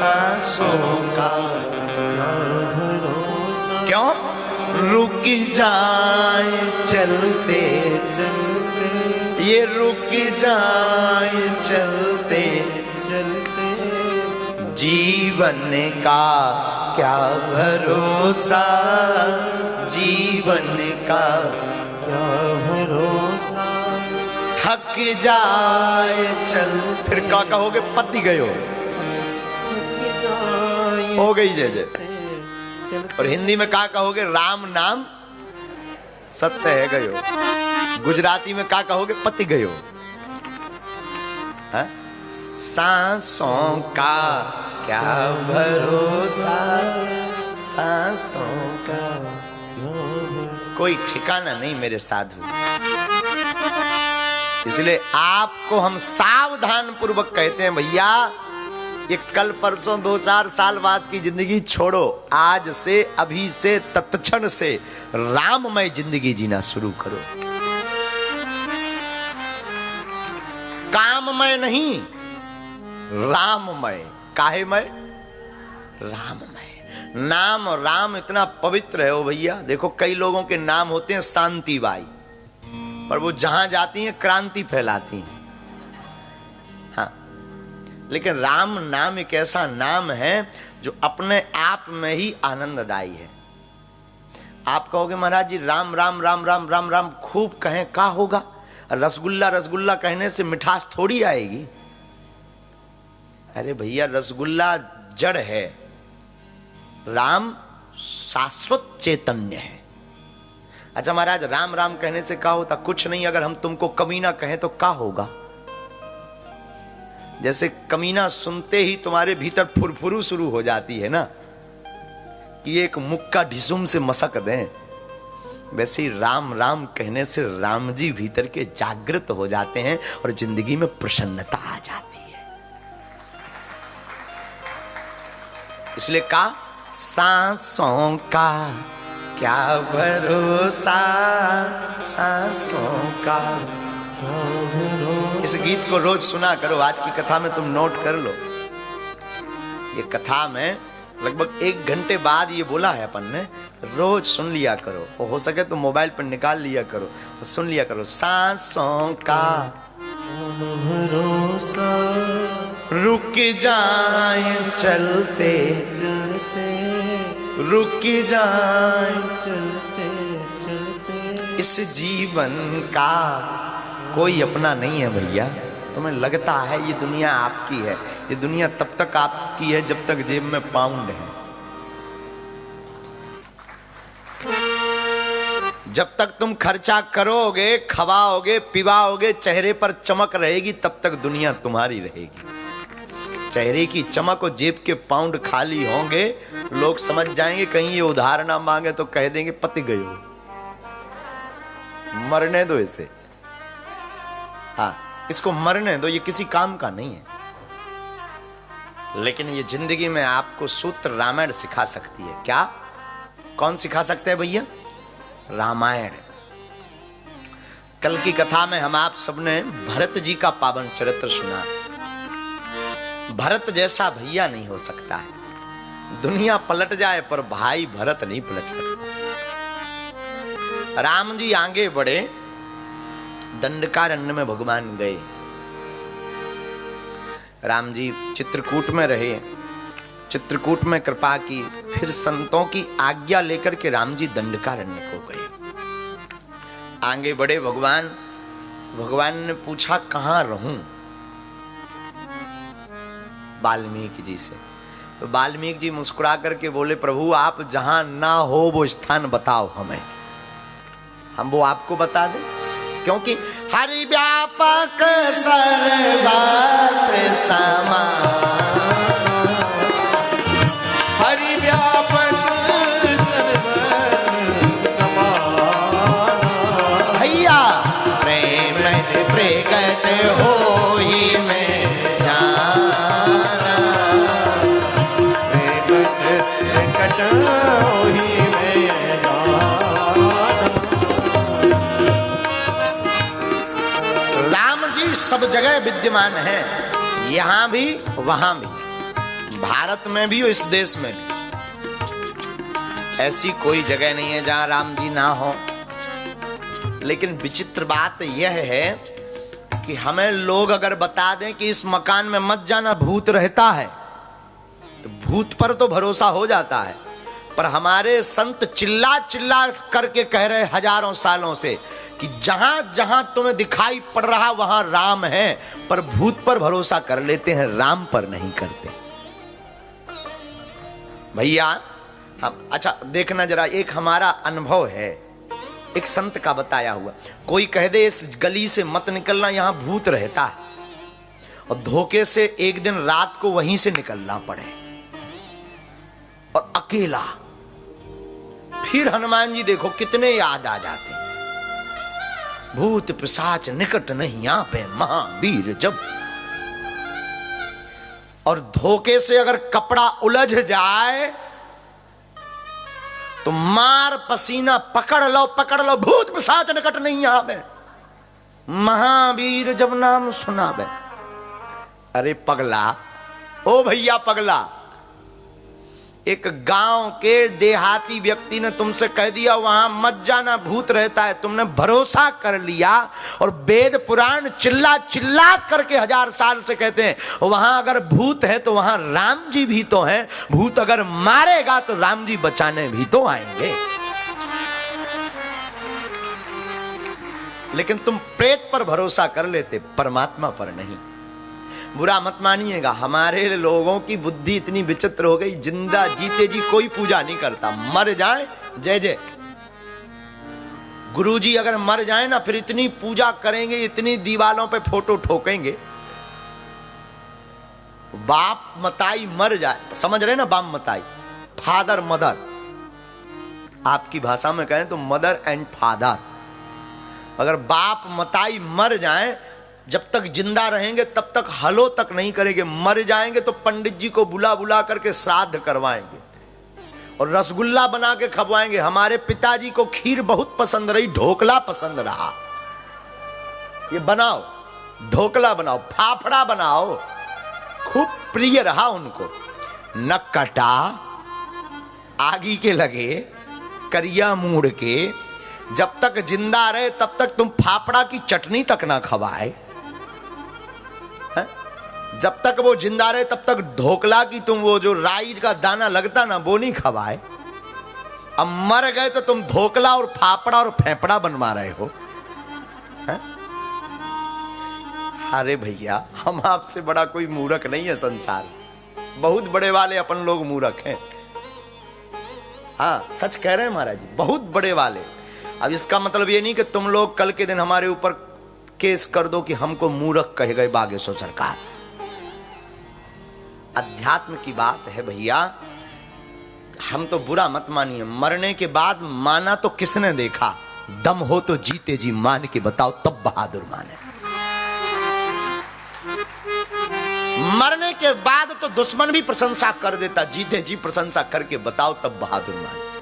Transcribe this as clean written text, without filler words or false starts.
सांसों का क्या भरोसा। क्यों रुक जाए चलते चलते, ये रुक जाए चलते चलते, जीवन का क्या भरोसा, जीवन का क्या भरोसा। थक जाए चल, फिर क्या कहोगे, पति गयो, हो गई जय जय। और हिंदी में क्या कहोगे, राम नाम सत्य है गयो। गुजराती में क्या कहोगे, पति गयो। है? सांसों का क्या भरोसा, सांसों का कोई ठिकाना नहीं मेरे साधु। इसलिए आपको हम सावधान पूर्वक कहते हैं, भैया ये कल परसों 2-4 साल बाद की जिंदगी छोड़ो, आज से अभी से तत्क्षण से राममय जिंदगी जीना शुरू करो। काममय नहीं, राममय। काहेमय? राममय। नाम राम इतना पवित्र है वो भैया। देखो कई लोगों के नाम होते हैं शांति बाई, पर वो जहां जाती हैं क्रांति फैलाती हैं। हाँ, लेकिन राम नाम एक ऐसा नाम है जो अपने आप में ही आनंददायी है। आप कहोगे महाराज जी राम राम राम राम राम राम खूब कहें का होगा, रसगुल्ला रसगुल्ला कहने से मिठास थोड़ी आएगी। अरे भैया रसगुल्ला जड़ है, राम शाश्वत चैतन्य है। अच्छा महाराज राम राम कहने से क्या होता? कुछ नहीं। अगर हम तुमको कमीना कहें तो क्या होगा? जैसे कमीना सुनते ही तुम्हारे भीतर फुरफुरू शुरू हो जाती है ना, कि एक मुक्का ढिसुम से मसक दें, वैसे ही राम राम कहने से राम जी भीतर के जागृत हो जाते हैं और जिंदगी में प्रसन्नता आ जाती है। इसलिए का सांसों का क्या भरोसा, सांसों का क्या भरोसा। इस गीत को रोज सुना करो। आज की कथा में तुम नोट कर लो, ये कथा में लगभग 1 घंटे बाद ये बोला है अपन ने। रोज सुन लिया करो, और हो सके तो मोबाइल पर निकाल लिया करो और सुन लिया करो। सांसों का भरोसा, रुक जाए चलते चलते, रुक जाए चलते चलते, इस जीवन का कोई अपना नहीं है भैया। तुम्हें लगता है ये दुनिया आपकी है, ये दुनिया तब तक आपकी है जब तक जेब में पाउंड है। जब तक तुम खर्चा करोगे, खवाओगे, पिवाओगे, चेहरे पर चमक रहेगी, तब तक दुनिया तुम्हारी रहेगी। चेहरे की चमक और जेब के पाउंड खाली होंगे, लोग समझ जाएंगे कहीं ये उधार ना मांगे तो कह देंगे पति गयो, मरने दो इसे। हाँ, इसको मरने दो, ये किसी काम का नहीं है। लेकिन ये जिंदगी में आपको सूत्र रामायण सिखा सकती है। क्या? कौन सिखा सकते हैं भैया? रामायण। कल की कथा में हम आप सबने भरत जी का पावन चरित्र सुना। भरत जैसा भैया नहीं हो सकता है। दुनिया पलट जाए पर भाई भरत नहीं पलट सकता। राम जी आगे बढ़े, दंडकारण्य में भगवान गए। राम जी चित्रकूट में रहे, चित्रकूट में कृपा की, फिर संतों की आज्ञा लेकर के राम जी दंडकारण्य को गए। आगे बढ़े भगवान, भगवान ने पूछा कहां रहूं वाल्मीकि जी से। तो वाल्मीकि जी मुस्कुरा करके बोले प्रभु आप जहां ना हो वो स्थान बताओ हमें, हम वो आपको बता दें। क्योंकि हरि व्यापक सर्वत्र समान, हरि व्यापक सर्वत्र समान, भैया प्रेम प्रकट होई में जाना, प्रेम प्रकट होई में जाना। राम जी सब जगह विद्यमान है, यहां भी वहां भी। भारत में भी और इस देश में भी ऐसी कोई जगह नहीं है जहां राम जी ना हो। लेकिन विचित्र बात यह है कि हमें लोग अगर बता दें कि इस मकान में मत जाना, भूत रहता है, तो भूत पर तो भरोसा हो जाता है। पर हमारे संत चिल्ला चिल्ला करके कह रहे हजारों सालों से कि जहां जहां तुम्हें दिखाई पड़ रहा वहां राम है, पर भूत पर भरोसा कर लेते हैं, राम पर नहीं करते। भैया हम अच्छा देखना जरा, एक हमारा अनुभव है, एक संत का बताया हुआ। कोई कह दे इस गली से मत निकलना, यहां भूत रहता है, और धोखे से एक दिन रात को वहीं से निकलना पड़े और अकेला, फिर हनुमान जी देखो कितने याद आ जाते हैं। भूत पिशाच निकट नहीं आवे महावीर जब। और धोखे से अगर कपड़ा उलझ जाए तो मार पसीना, पकड़ लो, भूत पिशाच निकट नहीं आवे महावीर जब नाम सुनावे। अरे पगला, ओ भैया पगला, एक गांव के देहाती व्यक्ति ने तुमसे कह दिया वहां मत जाना, भूत रहता है, तुमने भरोसा कर लिया, और वेद पुराण चिल्ला चिल्ला करके 1000 साल से कहते हैं वहां अगर भूत है तो वहां राम जी भी तो हैं, भूत अगर मारेगा तो राम जी बचाने भी तो आएंगे। लेकिन तुम प्रेत पर भरोसा कर लेते, परमात्मा पर नहीं। बुरा मत मानिएगा, हमारे लोगों की बुद्धि इतनी विचित्र हो गई, जिंदा जीते जी कोई पूजा नहीं करता, मर जाए जय जय। गुरुजी अगर मर जाए ना, फिर इतनी पूजा करेंगे, इतनी दीवालों पे फोटो ठोकेंगे। बाप मताई मर जाए, समझ रहे ना, बाप मताई, फादर मदर, आपकी भाषा में कहें तो मदर एंड फादर। अगर बाप मताई मर जाए, जब तक जिंदा रहेंगे तब तक हलो तक नहीं करेंगे, मर जाएंगे तो पंडित जी को बुला बुला करके श्राद्ध करवाएंगे और रसगुल्ला बना के खवाएंगे। हमारे पिताजी को खीर बहुत पसंद रही, ढोकला पसंद रहा, ये बनाओ, ढोकला बनाओ, फाफड़ा बनाओ, खूब प्रिय रहा उनको। न कटा आगी के लगे, करिया मूड़ के, जब तक जिंदा रहे तब तक तुम फाफड़ा की चटनी तक ना खवाए, जब तक वो जिंदा रहे तब तक ढोकला की तुम वो जो राई का दाना लगता ना वो नहीं खवाए। अब मर गए तो तुम ढोकला और फाफड़ा और फेफड़ा बनवा रहे हो। अरे भैया, हम आपसे बड़ा कोई मूर्ख नहीं है संसार, बहुत बड़े वाले अपन लोग मूर्ख हैं। हाँ सच कह रहे हैं महाराज जी, बहुत बड़े वाले। अब इसका मतलब ये नहीं कि तुम लोग कल के दिन हमारे ऊपर केस कर दो कि हमको मूर्ख कहे गए बागेश्वर सरकार। अध्यात्म की बात है भैया, हम तो बुरा मत मानिए, मरने के बाद माना तो किसने देखा? दम हो तो जीते जी मान के बताओ, तब बहादुर माने। मरने के बाद तो दुश्मन भी प्रशंसा कर देता, जीते जी प्रशंसा करके बताओ तब बहादुर माने।